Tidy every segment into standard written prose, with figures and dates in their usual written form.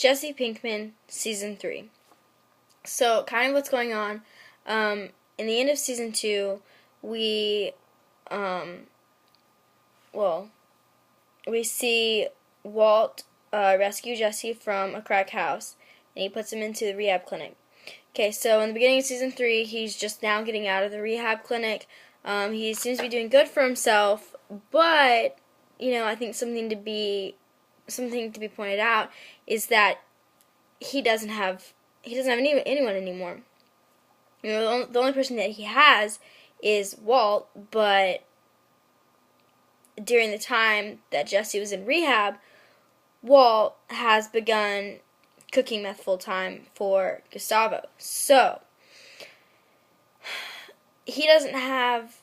Jesse Pinkman, Season 3. So, kind of what's going on, in the end of Season 2, we see Walt rescue Jesse from a crack house, and he puts him into the rehab clinic. Okay, so in the beginning of Season 3, he's just now getting out of the rehab clinic. He seems to be doing good for himself, but, I think something to be pointed out is that he doesn't have anyone anymore. The only person that he has is Walt, but during the time that Jesse was in rehab, Walt has begun cooking meth full-time for Gustavo. So, he doesn't have,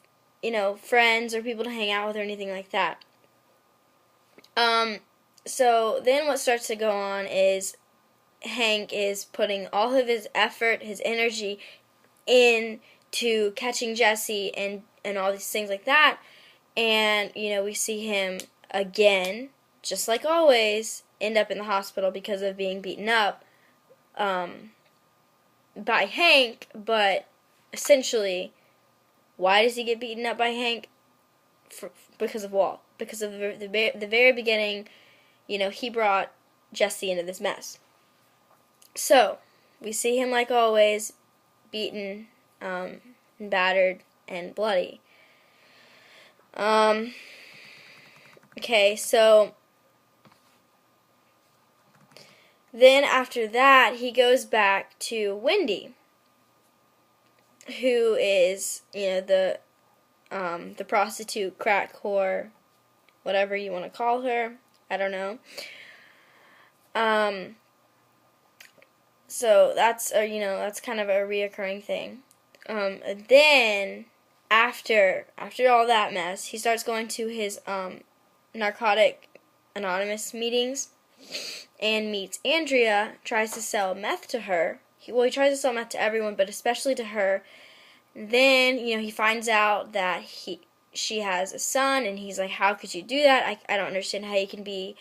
friends or people to hang out with or anything like that. So then what starts to go on is Hank is putting all of his effort, his energy into catching Jesse and all these things like that. And, we see him again, just like always, end up in the hospital because of being beaten up by Hank. But essentially, why does he get beaten up by Hank? Because of Walt. Because of the very beginning, he brought Jesse into this mess. So, we see him like always, beaten, and battered, and bloody. Okay, so then after that, he goes back to Wendy, who is, the prostitute, crack whore, whatever you want to call her. I don't know. So that's kind of a reoccurring thing. Then after all that mess, he starts going to his Narcotic Anonymous meetings and meets Andrea. Tries to sell meth to her. He tries to sell meth to everyone, but especially to her. Then he finds out that she has a son, and he's like, "How could you do that? I don't understand how you can be."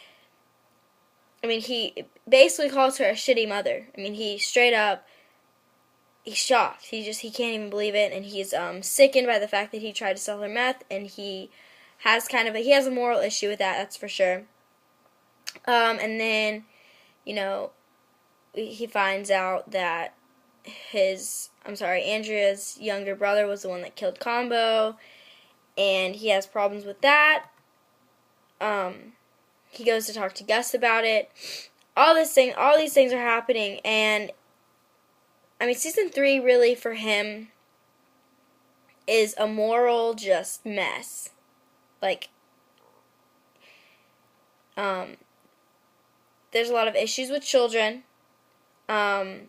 He basically calls her a shitty mother. He's shocked. He can't even believe it, and he's sickened by the fact that he tried to sell her meth, and he has a moral issue with that. That's for sure. And then, he finds out that Andrea's younger brother was the one that killed Combo, and he has problems with that. He goes to talk to Gus about it. All these things are happening, and Season 3 really for him is a moral just mess. There's a lot of issues with children. So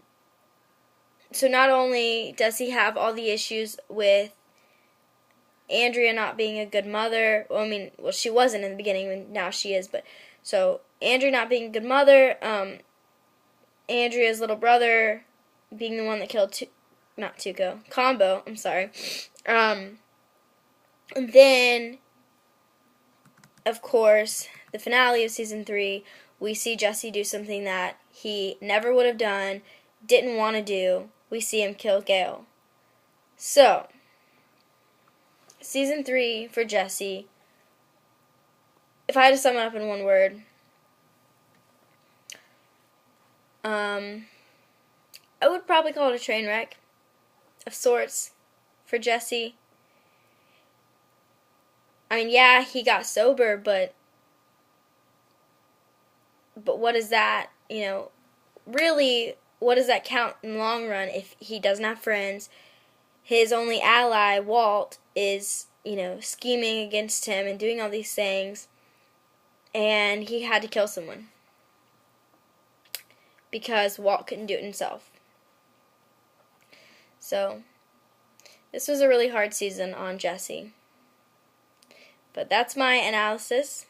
not only does he have all the issues with Andrea not being a good mother, she wasn't in the beginning, and now she is, but so Andrea not being a good mother, Andrea's little brother being the one that killed Combo, I'm sorry. And then, of course, the finale of Season 3, we see Jesse do something that he never would have done, didn't want to do. We see him kill Gail. So, Season 3 for Jesse, if I had to sum it up in one word, I would probably call it a train wreck of sorts for Jesse. Yeah, he got sober, but what does that, really, what does that count in the long run if he doesn't have friends? His only ally, Walt, is, scheming against him and doing all these things, and he had to kill someone because Walt couldn't do it himself. So, this was a really hard season on Jesse. But that's my analysis.